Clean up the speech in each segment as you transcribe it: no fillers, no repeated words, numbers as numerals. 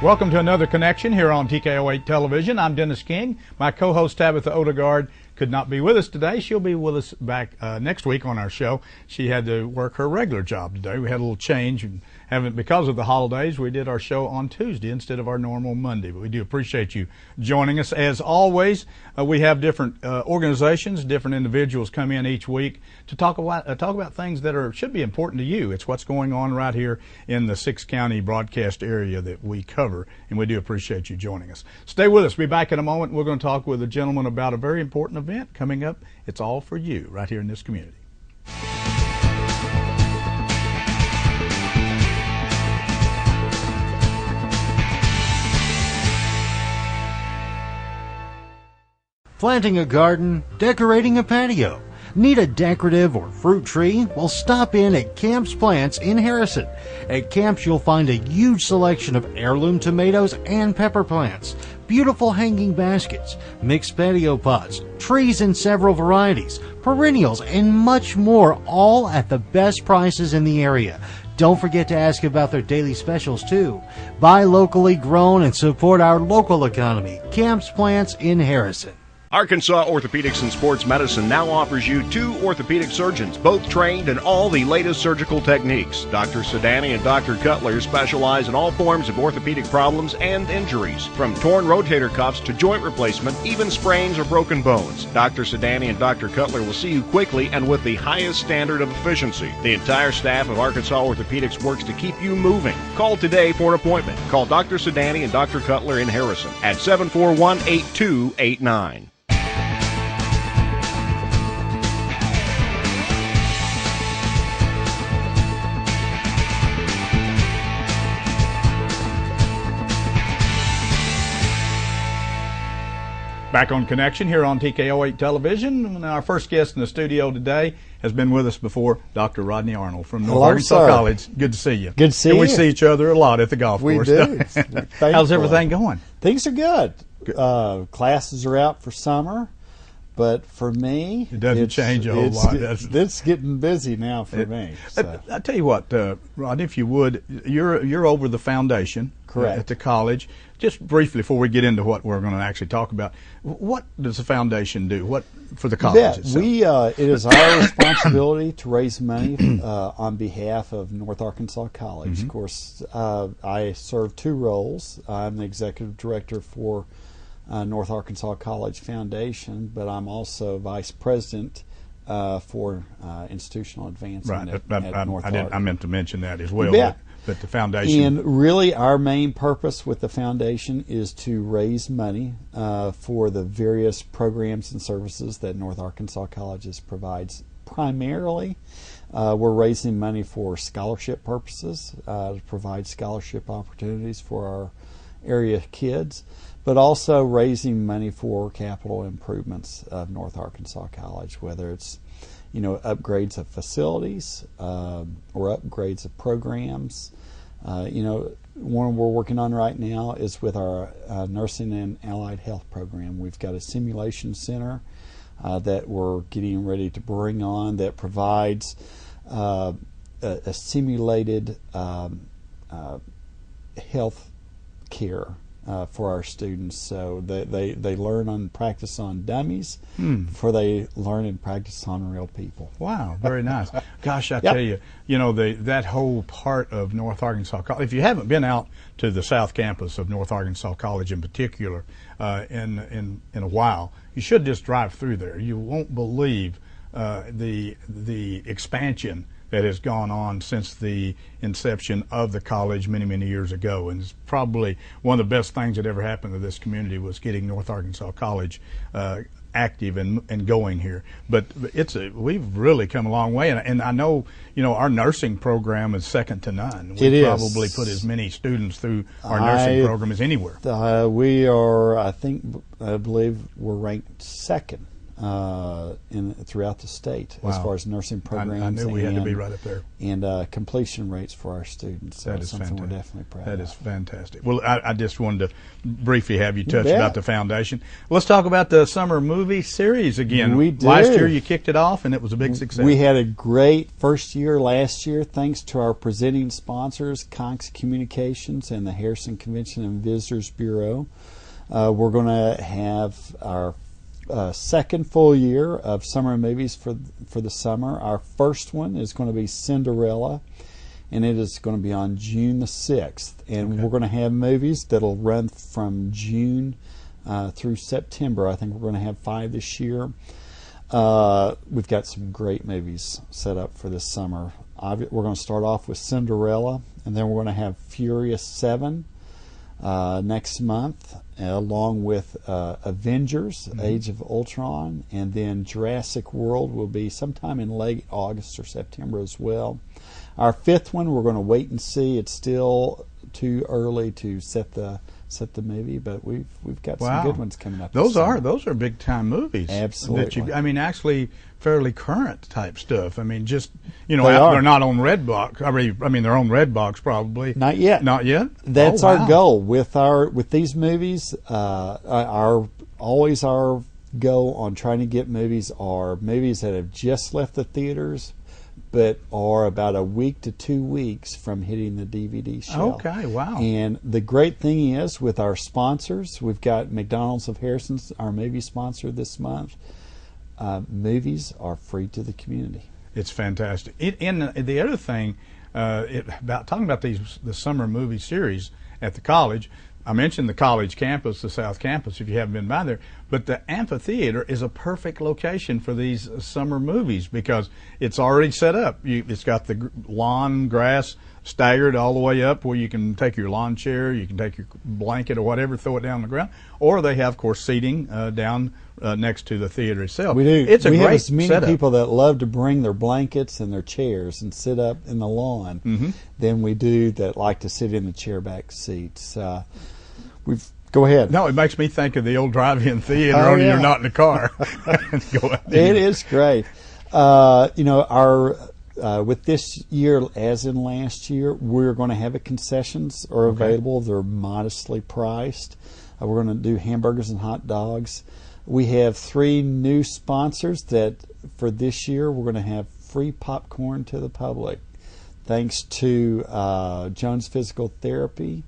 Welcome to another connection here on TKO8 Television. I'm Dennis King. My co-host Tabitha Odegaard could not be with us today. She'll be with us back next week on our show. She had to work her regular job today. We had a little change and because of the holidays, we did our show on Tuesday instead of our normal Monday. But we do appreciate you joining us. As always, we have different organizations, different individuals come in each week to talk about things that should be important to you. It's what's going on right here in the 6-county broadcast area that we cover, and we do appreciate you joining us. Stay with us. We'll be back in a moment. We're going to talk with a gentleman about a very important event coming up. It's all for you right here in this community. Planting a garden, decorating a patio. Need a decorative or fruit tree? Well, stop in at Camp's Plants in Harrison. At Camp's, you'll find a huge selection of heirloom tomatoes and pepper plants, beautiful hanging baskets, mixed patio pots, trees in several varieties, perennials, and much more, all at the best prices in the area. Don't forget to ask about their daily specials, too. Buy locally grown and support our local economy. Camp's Plants in Harrison. Arkansas Orthopedics and Sports Medicine now offers you 2 orthopedic surgeons, both trained in all the latest surgical techniques. Dr. Sedani and Dr. Cutler specialize in all forms of orthopedic problems and injuries, from torn rotator cuffs to joint replacement, even sprains or broken bones. Dr. Sedani and Dr. Cutler will see you quickly and with the highest standard of efficiency. The entire staff of Arkansas Orthopedics works to keep you moving. Call today for an appointment. Call Dr. Sedani and Dr. Cutler in Harrison at 741-8289. Back on Connection here on TKO8 Television. And our first guest in the studio today has been with us before, Dr. Rodney Arnold from North Arkansas College. Good to see you. Good to see you. We see each other a lot at the golf course. We do. How's everything going? Things are good. Classes are out for summer, but for me, it doesn't change a whole lot, does it? It's getting busy now for me. So. I tell you what, Rodney, if you would, you're over the foundation. Correct. At the college. Just briefly, before we get into what we're going to actually talk about, what does the foundation do? What for the college itself? It is our responsibility to raise money on behalf of North Arkansas College. Mm-hmm. Of course, I serve 2 roles. I'm the executive director for North Arkansas College Foundation, but I'm also vice president for institutional advancement at North Arkansas. I meant to mention that as well. Yeah. But the foundation. And really our main purpose with the foundation is to raise money for the various programs and services that North Arkansas Colleges provides. Primarily, we're raising money for scholarship purposes, to provide scholarship opportunities for our area kids, but also raising money for capital improvements of North Arkansas College, whether it's upgrades of facilities or upgrades of programs. One we're working on right now is with our nursing and allied health program. We've got a simulation center that we're getting ready to bring on that provides a simulated health care for our students, so they learn and practice on dummies before they learn and practice on real people. Wow, very nice. Gosh, I tell you, that whole part of North Arkansas College, if you haven't been out to the South Campus of North Arkansas College in particular in a while, you should just drive through there. You won't believe the expansion that has gone on since the inception of the college many, many years ago. And it's probably one of the best things that ever happened to this community was getting North Arkansas College active and going here. But we've really come a long way. And I know, our nursing program is second to none. We probably put as many students through our nursing program as anywhere. We are, I believe we're ranked second throughout the state as Wow. far as nursing programs. I knew we had to be right up there. And completion rates for our students. So That it's is something fantastic. we're definitely proud That of. is fantastic. Well, I just wanted to briefly have you touch bet. about the foundation. Let's talk about the summer movie series again. We did. Last year you kicked it off, and it was a big success. We had a great first year last year, thanks to our presenting sponsors, Cox Communications and the Harrison Convention and Visitors Bureau. We're going to have our second full year of summer movies for the summer. Our first one is going to be Cinderella, and it is going to be on June the 6th. And we're going to have movies that'll run from June through September. I think we're going to have 5 this year. We've got some great movies set up for this summer. We're going to start off with Cinderella, and then we're going to have Furious 7 next month, along with Avengers, Age of Ultron, and then Jurassic World will be sometime in late August or September as well. Our fifth one, we're going to wait and see. It's still too early to set the movie, but we've got some good ones coming up. Those are big time movies. Absolutely. Actually fairly current type stuff. I mean, just They are. they're not on Redbox. I mean, they're on Redbox probably. Not yet. Not yet. That's Oh, our wow. goal with these movies. Our goal on trying to get movies are movies that have just left the theaters, but are about a week to 2 weeks from hitting the DVD shelf. Okay, wow. And the great thing is with our sponsors, we've got McDonald's of Harrison, our movie sponsor this month. Movies are free to the community. It's fantastic. And the other thing about talking about the summer movie series at the college, I mentioned the college campus, the South Campus, if you haven't been by there, but the amphitheater is a perfect location for these summer movies because it's already set up. It's got the lawn grass staggered all the way up where you can take your lawn chair, you can take your blanket or whatever, throw it down on the ground, or they have, of course, seating down next to the theater itself. We do. It's a we great have as many setup. people that love to bring their blankets and their chairs and sit up in the lawn than we do that like to sit in the chairback seats. Go ahead. No, it makes me think of the old drive-in theater, Oh, only yeah. you're not in the car. Go ahead. It is great. With this year, as in last year, we're going to have concessions are available. They're modestly priced. We're going to do hamburgers and hot dogs. We have 3 new sponsors that for this year we're going to have free popcorn to the public, thanks to Jones Physical Therapy,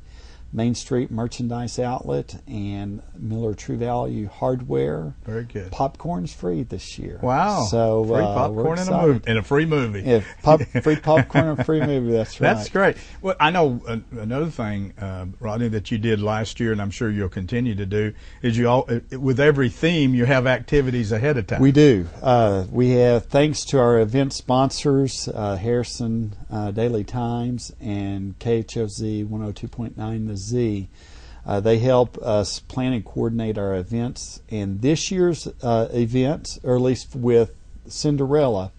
Main Street Merchandise Outlet, and Miller True Value Hardware. Very good. Popcorn's free this year. Wow. So free popcorn and a free movie. Yeah, free popcorn and free movie, that's right. That's great. Well, I know another thing, Rodney, that you did last year, and I'm sure you'll continue to do, is with every theme, you have activities ahead of time. We do. We have, thanks to our event sponsors, Harrison Daily Times and KHOZ 102.9 The Z. They help us plan and coordinate our events. And this year's event, or at least with Cinderella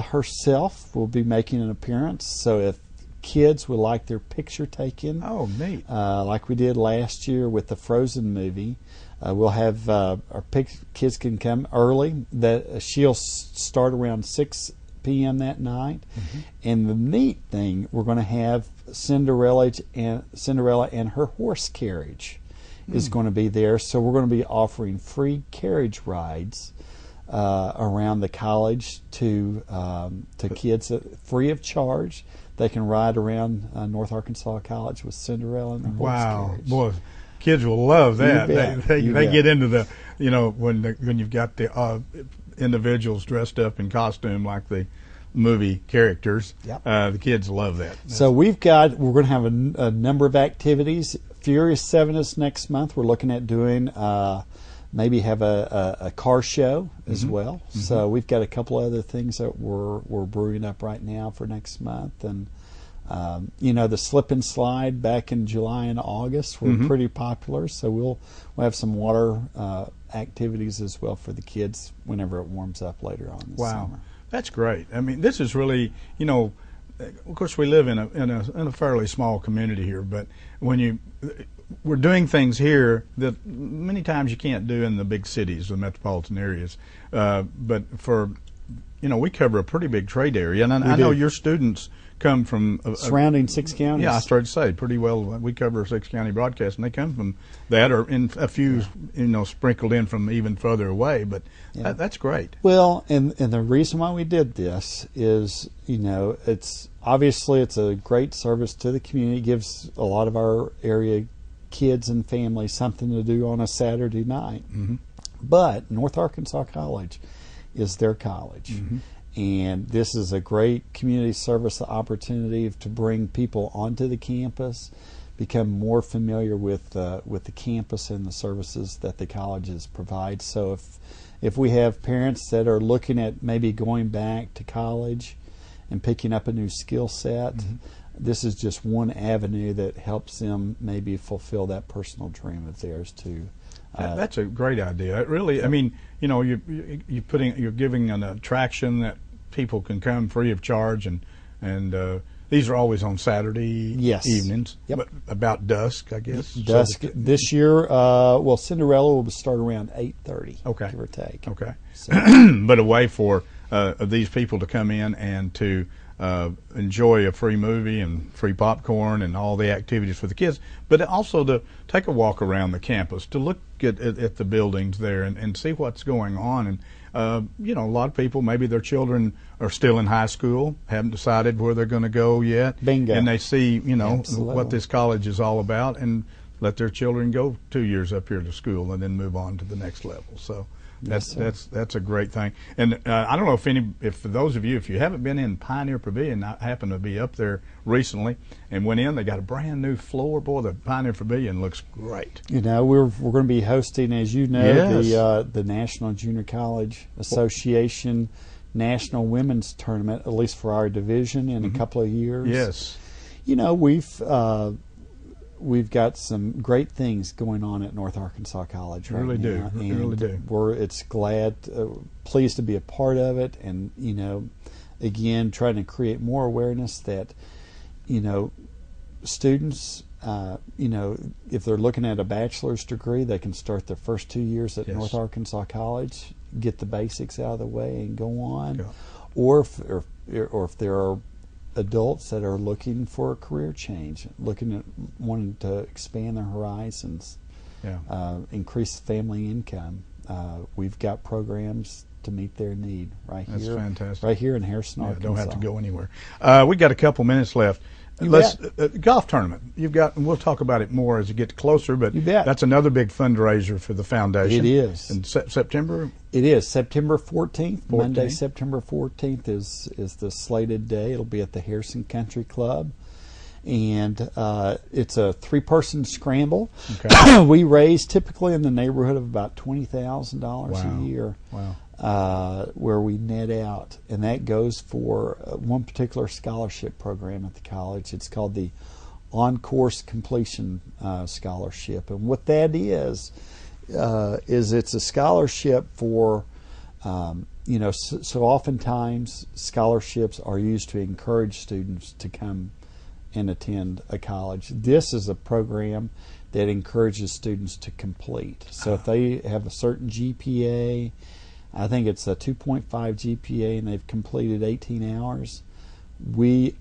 herself will be making an appearance. So if kids would like their picture taken, neat. like we did last year with the Frozen movie, we'll have our kids can come early. She'll start around 6 p.m. that night. And the neat thing, we're going to have Cinderella and her horse carriage is going to be there. So we're going to be offering free carriage rides around the college to kids free of charge. They can ride around North Arkansas College with Cinderella and the horse carriage. Boy, kids will love that. You bet. They You bet. get into the when you've got the individuals dressed up in costume like the movie characters. Yep. The kids love that. So we're going to have a number of activities. Furious 7 is next month. We're looking at doing maybe have a car show as well. So we've got a couple other things that we're brewing up right now for next month. And the slip and slide back in July and August were pretty popular. So we'll have some water activities as well for the kids whenever it warms up later on this summer. That's great. I mean, this is really, of course, we live in a fairly small community here, but when we're doing things here that many times you can't do in the big cities, the metropolitan areas. But we cover a pretty big trade area, and I know your students come from surrounding 6 counties. Yeah, I started to say pretty well. We cover 6-county broadcast, and they come from that, or in a few, sprinkled in from even further away. But that's great. Well, and the reason why we did this is, it's obviously it's a great service to the community. It gives a lot of our area kids and families something to do on a Saturday night. Mm-hmm. But North Arkansas College is their college. Mm-hmm. And this is a great community service opportunity to bring people onto the campus, become more familiar with the campus and the services that the colleges provide. So if we have parents that are looking at maybe going back to college and picking up a new skill set, mm-hmm. this is just one avenue that helps them maybe fulfill that personal dream of theirs too. That's a great idea. It really, I mean, you're giving an attraction that people can come free of charge, and these are always on Saturday evenings. Yep. But about dusk, I guess. Dusk this year. Cinderella will start around 8:30. Okay. Give or take. Okay. So. But a way for these people to come in and to enjoy a free movie and free popcorn and all the activities for the kids, but also to take a walk around the campus, to look at the buildings there and see what's going on. And a lot of people, maybe their children are still in high school, haven't decided where they're going to go yet. Bingo. And they see, Absolutely. what this college is all about, and let their children go 2 years up here to school and then move on to the next level. So that's a great thing. And I don't know if for those of you, if you haven't been in Pioneer Pavilion, I happened to be up there recently and went in. They got a brand new floor. Boy, the Pioneer Pavilion looks great. We're going to be hosting, as you know, Yes. the National Junior College Association National Women's Tournament, at least for our division, in Mm-hmm. a couple of years. Yes. We've got some great things going on at North Arkansas College right Really now. do. Really do. Pleased to be a part of it, and again, trying to create more awareness that students, if they're looking at a bachelor's degree, they can start their first 2 years at Yes. North Arkansas College, get the basics out of the way, and go on. Yeah. Or if there are adults that are looking for a career change, wanting to expand their horizons, increase family income, we've got programs to meet their need That's fantastic. right here in Harrison, Arkansas. Don't have to go anywhere. We got a couple minutes left. Golf tournament. We'll talk about it more as you get closer, but You bet. that's another big fundraiser for the foundation. It is. In September? It is September 14th. 14th. Monday, September 14th is the slated day. It'll be at the Harrison Country Club, and it's a 3-person scramble. Okay. We raise typically in the neighborhood of about $20,000 Wow. a year. Wow. Where we net out, and that goes for one particular scholarship program at the college. It's called the On-Course Completion Scholarship, and what that is it's a scholarship for, so oftentimes scholarships are used to encourage students to come and attend a college. This is a program that encourages students to complete. So if they have a certain GPA, I think it's a 2.5 GPA, and they've completed 18 hours. If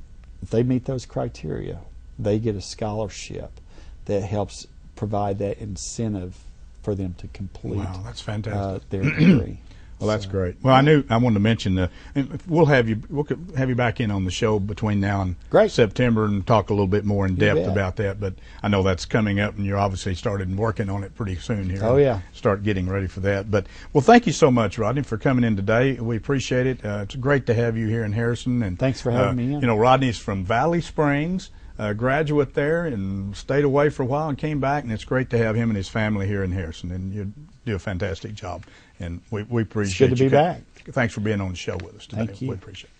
they meet those criteria, they get a scholarship that helps provide that incentive for them to complete. Wow, that's fantastic. Their degree. Well, that's great. Well, I wanted to mention we'll have you back in on the show between now and September and talk a little bit more in depth about that. But I know that's coming up, and you're obviously started working on it pretty soon here. Oh yeah, start getting ready for that. But thank you so much, Rodney, for coming in today. We appreciate it. It's great to have you here in Harrison. And thanks for having me in. Rodney's from Valley Springs. Graduate there and stayed away for a while and came back, and it's great to have him and his family here in Harrison, and you do a fantastic job, and we appreciate it. It's good to be back. Thanks for being on the show with us today. Thank you. We appreciate it.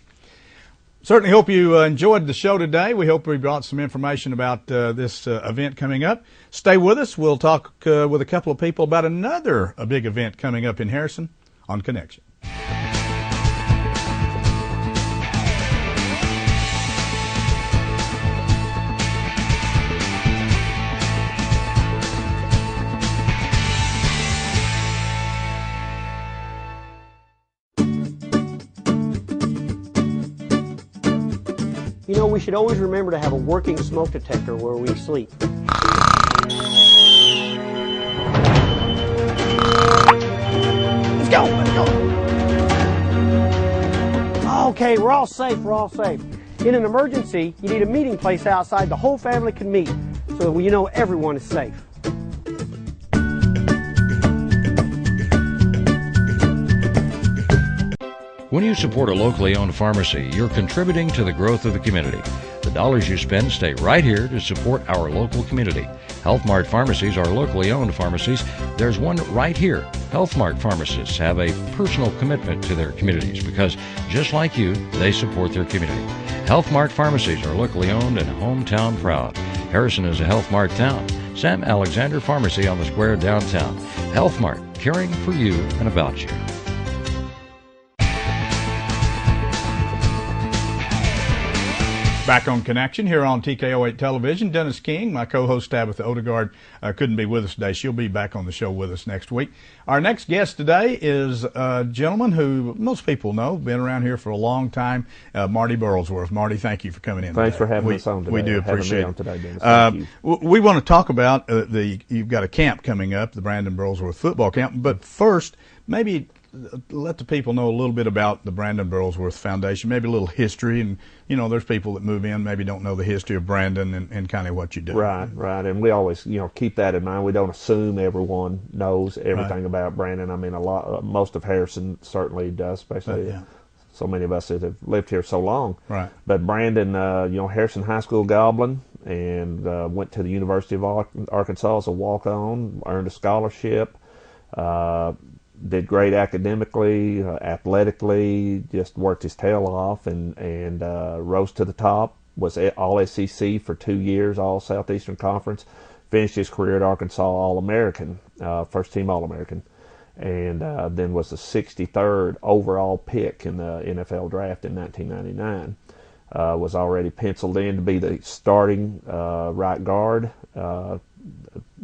Certainly hope you enjoyed the show today. We hope we brought some information about this event coming up. Stay with us. We'll talk with a couple of people about another big event coming up in Harrison on Connection. we should always remember to have a working smoke detector where we sleep. Let's go, let's go. Okay, we're all safe, we're all safe. In an emergency, you need a meeting place outside the whole family can meet, so you know everyone is safe. When you support a locally owned pharmacy, you're contributing to the growth of the community. The dollars you spend stay right here to support our local community. Health Mart pharmacies are locally owned pharmacies. There's one right here. Health Mart pharmacists have a personal commitment to their communities because, just like you, they support their community. Health Mart pharmacies are locally owned and hometown proud. Harrison is a Health Mart town. Sam Alexander Pharmacy on the square downtown. Health Mart, caring for you and about you. Back on Connection here on TKO8 Television. Dennis King, my co-host Tabitha Odegaard, couldn't be with us today. She'll be back on the show with us next week. Our next guest today is a gentleman who most people know, been around here for a long time, Marty Burlsworth. Marty, thank you for coming in Thanks today. for having us on today. We do appreciate it. Today, Dennis. Thank you. We want to talk about you've got a camp coming up, the Brandon Burlsworth football camp. But first, maybe let the people know a little bit about the Brandon Burlsworth Foundation, maybe a little history. And, you know, there's people that move in, maybe don't know the history of Brandon and kind of what you do. Right. And we always, keep that in mind. We don't assume everyone knows everything about Brandon. I mean, most of Harrison certainly does, especially so many of us that have lived here so long. Right. But Brandon, Harrison High School Goblin, and went to the University of Arkansas as a walk-on, earned a scholarship, did great academically, athletically, just worked his tail off and rose to the top, was all SEC for 2 years, all Southeastern Conference, finished his career at Arkansas All-American, first team All-American, and then was the 63rd overall pick in the NFL draft in 1999. Was already penciled in to be the starting right guard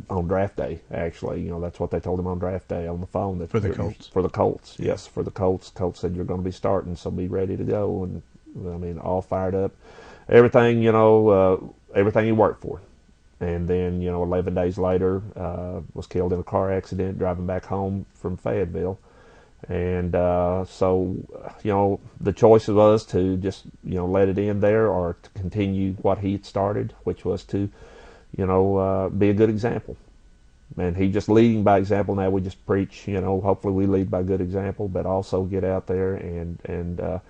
on draft day, actually. That's what they told him on draft day on the phone. For the Colts? For the Colts, yes, for the Colts. Colts said, you're going to be starting, so be ready to go. And, I mean, all fired up. Everything, everything he worked for. And then, 11 days later, was killed in a car accident driving back home from Fayetteville. And so, the choice was to just, let it end there or to continue what he had started, which was to, be a good example. And he just leading by example. Now we just preach, hopefully we lead by good example, but also get out there and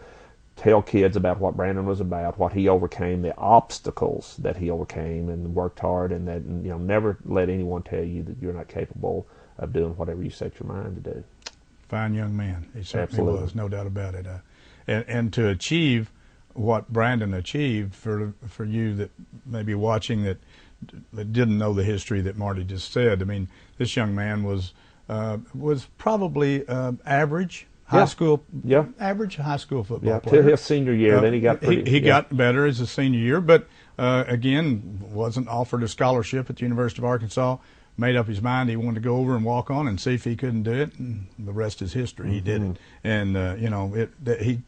tell kids about what Brandon was about, what he overcame, the obstacles that he overcame and worked hard, and that, never let anyone tell you that you're not capable of doing whatever you set your mind to do. Fine young man. He certainly Absolutely. was, no doubt about it. And to achieve what Brandon achieved, for you that may be watching that didn't know the history that Marty just said, I mean, this young man was probably average high school, average high school football player. Till his senior year, then he got pretty. He got better as a senior year, but again, wasn't offered a scholarship at the University of Arkansas. Made up his mind he wanted to go over and walk on and see if he couldn't do it, and the rest is history. He did it, and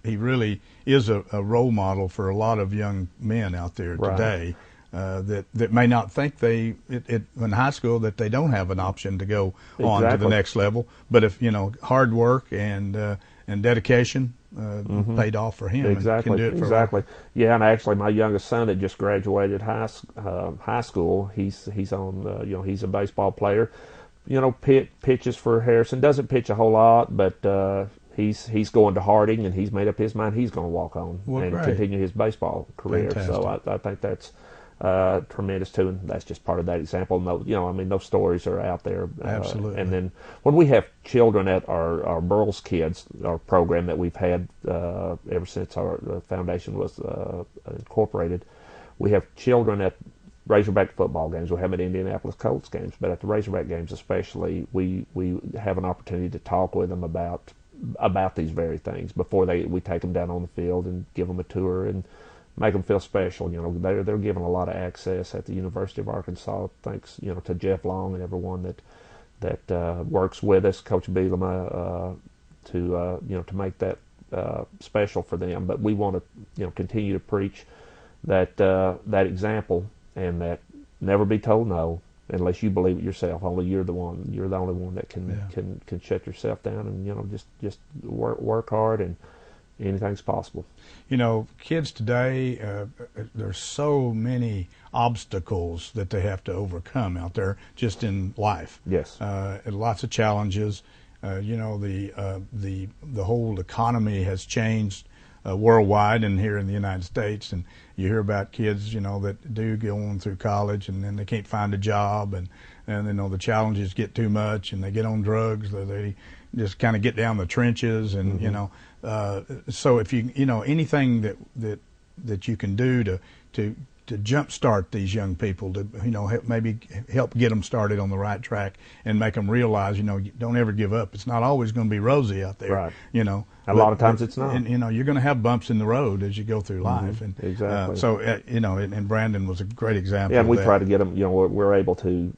he really is a role model for a lot of young men out there today. That may not think in high school that they don't have an option to go on to the next level, but if hard work and dedication paid off for him. Exactly. And can do it for exactly. Yeah, and actually, my youngest son that just graduated high school, he's on. He's a baseball player. Pitches for Harrison. Doesn't pitch a whole lot, but he's going to Harding, and he's made up his mind he's going to walk on continue his baseball career. Fantastic. So I think that's tremendous too, and that's just part of that example. And those stories are out there. Absolutely. And then when we have children at our Burls Kids, our program that we've had ever since our foundation was incorporated, we have children at Razorback football games. We have them at Indianapolis Colts games, but at the Razorback games especially, we have an opportunity to talk with them about these very things before we take them down on the field and give them a tour and make them feel special. They're given a lot of access at the University of Arkansas, thanks to Jeff Long and everyone that works with us, Coach Bielema, to make that special for them. But we want to continue to preach that example, and that never be told no unless you believe it yourself. Only you're the only one that can shut yourself down, and just work hard, and anything's possible. Kids today, there's so many obstacles that they have to overcome out there just in life. Yes. Lots of challenges. The whole economy has changed worldwide and here in the United States, and you hear about kids, that do go on through college and then they can't find a job, and the challenges get too much and they get on drugs, they just kind of get down the trenches, and so if you anything that you can do to jumpstart these young people, to maybe help get them started on the right track and make them realize, don't ever give up. It's not always going to be rosy out there. Right. A lot of times it's not. And you're going to have bumps in the road as you go through life. And exactly. So and Brandon was a great example. Yeah, and we of that. try to get them. We're able to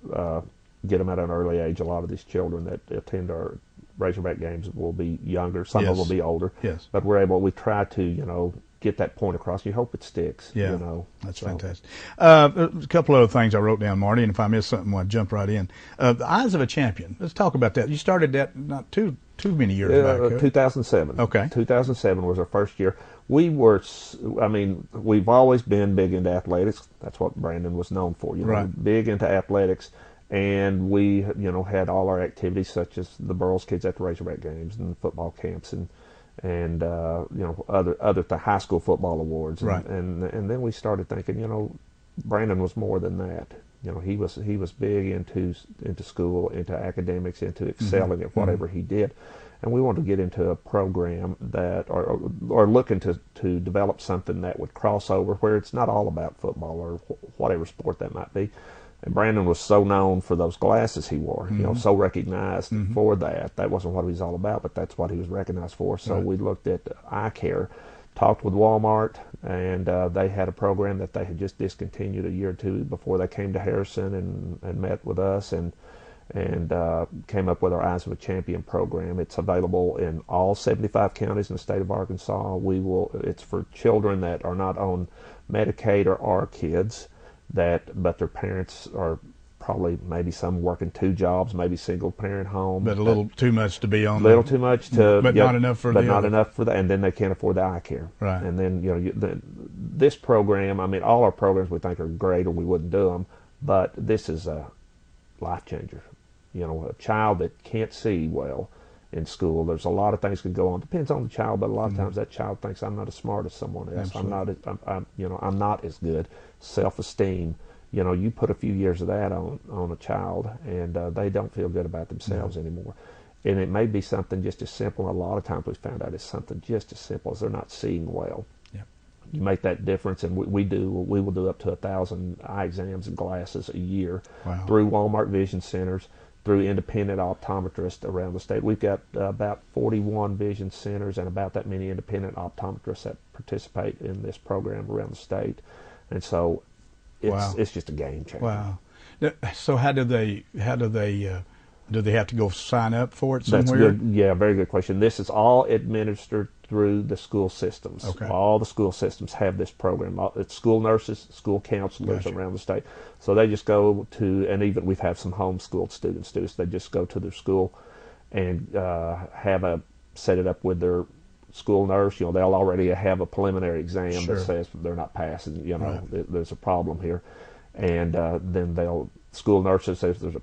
get them at an early age. A lot of these children that attend our Razorback games will be younger. Some of them will be older. Yes. But we try to get that point across. You hope it sticks. Yeah, that's fantastic. A couple other things I wrote down, Marty, and if I miss something, I'll jump right in. The Eyes of a Champion. Let's talk about that. You started that not too many years back. 2007. Okay. 2007 was our first year. We've always been big into athletics. That's what Brandon was known for. Right. Big into athletics. And we, had all our activities, such as the Burles kids at the Razorback games and football camps, and other the high school football awards, right. and then we started thinking, Brandon was more than that. He was big into school, into academics, into excelling at whatever he did, and we wanted to get into a program that, or looking to develop something that would cross over, where it's not all about football or whatever sport that might be. And Brandon was so known for those glasses he wore, so recognized for that. That wasn't what he was all about, but that's what he was recognized for. So we looked at eye care, talked with Walmart, and they had a program that they had just discontinued a year or two before they came to Harrison and met with us and came up with our Eyes of a Champion program. It's available in all 75 counties in the state of Arkansas. It's for children that are not on Medicaid or are kids, but their parents are probably maybe some working 2 jobs, maybe single parent home. But a little too much to be on. A little too much to, but not enough for enough for that, and then they can't afford the eye care. Right. And then this program, all our programs we think are great, or we wouldn't do them, but this is a life changer. A child that can't see well in school, there's a lot of things could go on. Depends on the child, but a lot of times that child thinks, I'm not as smart as someone else. Absolutely. I'm not as good. Self-esteem. You put a few years of that on a child, and they don't feel good about themselves anymore. And it may be something just as simple. A lot of times we've found out it's something just as simple as they're not seeing well. Yeah. You make that difference, and we will do up to 1,000 eye exams and glasses a year through Walmart Vision Centers, through independent optometrists around the state. We've got about 41 vision centers and about that many independent optometrists that participate in this program around the state. And so it's just a game changer. Wow. So how do they do they have to go sign up for it somewhere? That's good. Yeah, very good question. This is all administered through the school systems. Okay. All the school systems have this program. It's school nurses, school counselors around the state. So they just go to, and even we've had some homeschooled students too. So they just go to their school and set it up with their school nurse. They'll already have a preliminary exam that says they're not passing. There's a problem here, and then school nurses says there's a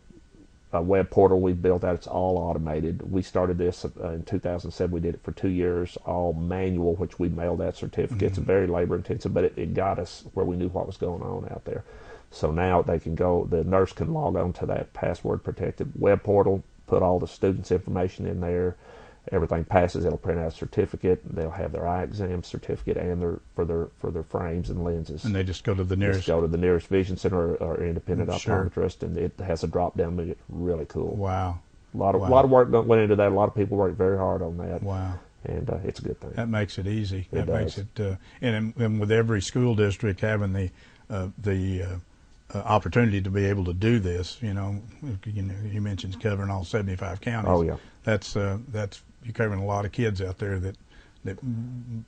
web portal we built out. It's all automated. We started this in 2007. We did it for 2 years, all manual, which we mailed out certificates. Very labor intensive, but it got us where we knew what was going on out there. So now they can go, the nurse can log on to that password protected web portal, put all the students' information in there. Everything passes, it'll print out a certificate. They'll have their eye exam certificate and for their frames and lenses. And they just go to the nearest. Just go to the nearest vision center or independent optometrist, and it has a drop down menu. Really cool. Wow. A lot of work went into that. A lot of people worked very hard on that. Wow. And it's a good thing. That makes it easy. It makes it. And with every school district having the opportunity to be able to do this, you mentioned covering all 75 counties. Oh yeah. That's you're covering a lot of kids out there that that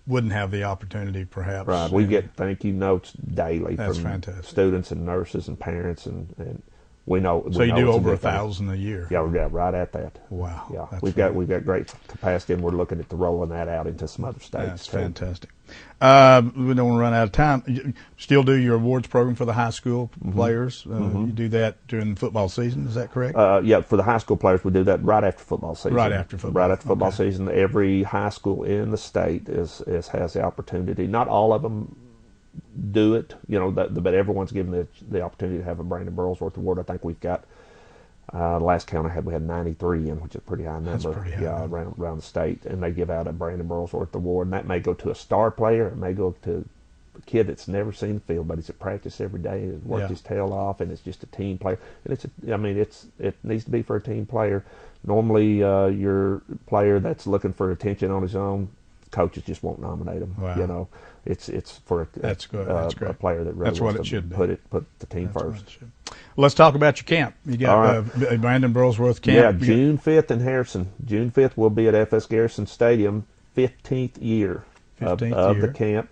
wouldn't have the opportunity, perhaps. Right. We get thank you notes daily That's from fantastic. students and nurses and parents, and we know. So you do over 1,000 a year. Yeah, we got right at that. Wow. Yeah, we've got great capacity, and we're looking at rolling that out into some other states. That's fantastic. We don't want to run out of time. You still do your awards program for the high school players. You do that during the football season. Is that correct? Yeah, for the high school players, we do that right after football season. Right after football. Right after football season. Every high school in the state has the opportunity. Not all of them do it, but everyone's given the opportunity to have a Brandon Burlsworth Award. I think we've got. Last count I had, we had 93 in, which is a pretty high number. That's pretty high. Around the state, and they give out a Brandon Burlsworth Award, and that may go to a star player, it may go to a kid that's never seen the field, but he's at practice every day and worked his tail off, and it's just a team player. And it needs to be for a team player. Normally, your player that's looking for attention on his own, coaches just won't nominate him. Wow. It's for that's good. That's a player that really that's what wants it to should be. Put the team first. Well, let's talk about your camp. You got Brandon Burlsworth camp. Yeah, June 5th in Harrison. June 5th we'll be at FS Garrison Stadium, 15th year of the camp.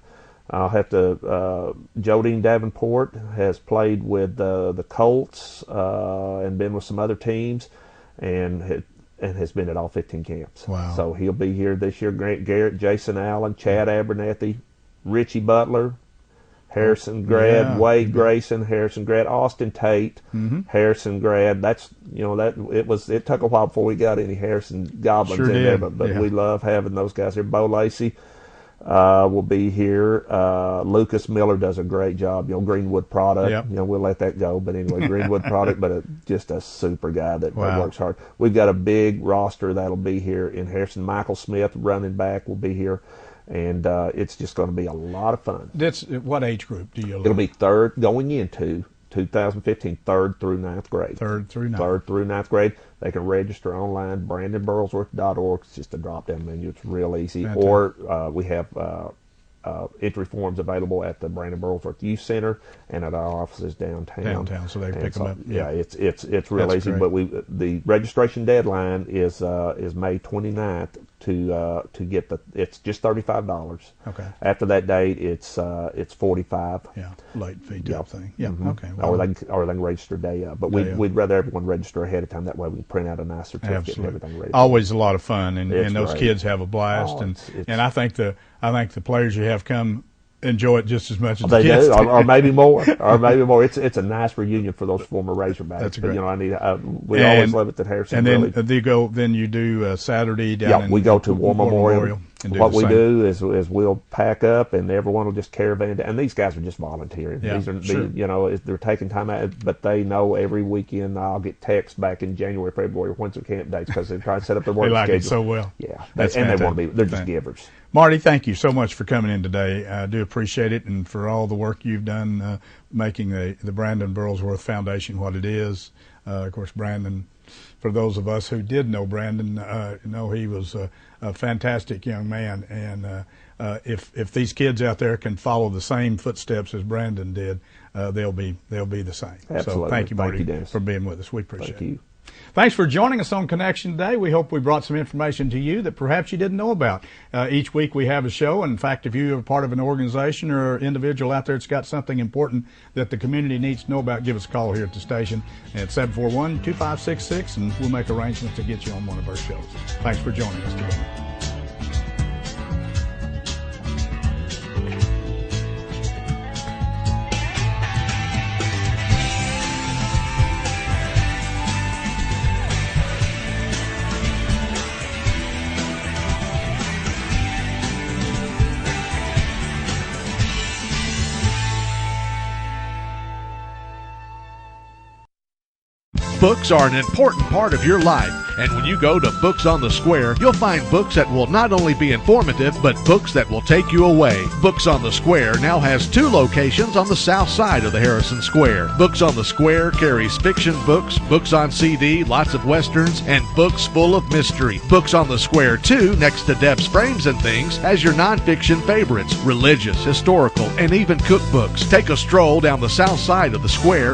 I'll have to. Jodine Davenport has played with the Colts and been with some other teams, and has been at all 15 camps. Wow. So he'll be here this year. Grant Garrett, Jason Allen, Chad Abernathy, Richie Butler, Harrison grad, Wade Grayson, Harrison grad, Austin Tate, Harrison grad. That's it took a while before we got any Harrison goblins in there, but we love having those guys here. Bo Lacey will be here. Lucas Miller does a great job. Greenwood product. Yep. We'll let that go. But anyway, Greenwood product, but just a super guy that works hard. We've got a big roster that'll be here in Harrison. Michael Smith, running back, will be here. And it's just going to be a lot of fun. That's what age group do you? It'll be third going into 2015, third through ninth grade. Third through ninth grade. They can register online, BrandonBurlsworth.org. It's just a drop-down menu. It's real easy. Fantastic. Or we have entry forms available at the Brandon Burlsworth Youth Center and at our offices downtown. So they pick them up. Yeah, it's real That's easy. great. But the registration deadline is May 29th to get it's just $35. Okay. After that date, it's $45. Yeah, late fee type thing. Yeah. Okay. Or they can register day up. But we'd rather everyone register ahead of time. That way we can print out a nice certificate and everything ready. Always a lot of fun, and those great. kids have a blast, and I think the players you have come enjoy it just as much as they the kids do, or maybe more. It's a nice reunion for those former Razorbacks. That's great. We always love it that Harrison. And then really, then you do Saturday down. Yeah, we go to War Memorial. What we do is we'll pack up, and everyone will just caravan down. And these guys are just volunteering. Yeah, They're taking time out, but they know every weekend I'll get texts back in January, February, when's their camp dates, because they're trying to set up their work they like schedule. it so well. Yeah, That's and fantastic. they want to be. They're just givers. Marty, thank you so much for coming in today. I do appreciate it, and for all the work you've done making the Brandon Burlsworth Foundation what it is. Of course, Brandon, for those of us who did know Brandon, know he was a fantastic young man. And if these kids out there can follow the same footsteps as Brandon did, they'll be the same. Absolutely. So thank you, Marty, Dennis. for being with us. We appreciate it. Thank you. Thanks for joining us on Connection today. We hope we brought some information to you that perhaps you didn't know about. Each week we have a show. And in fact, if you're part of an organization or individual out there that's got something important that the community needs to know about, give us a call here at the station at 741-2566, and we'll make arrangements to get you on one of our shows. Thanks for joining us today. Books are an important part of your life, and when you go to Books on the Square, you'll find books that will not only be informative, but books that will take you away. Books on the Square now has 2 locations on the south side of the Harrison Square. Books on the Square carries fiction books, books on CD, lots of westerns, and books full of mystery. Books on the Square, too, next to Deb's Frames and Things, has your nonfiction favorites, religious, historical, and even cookbooks. Take a stroll down the south side of the square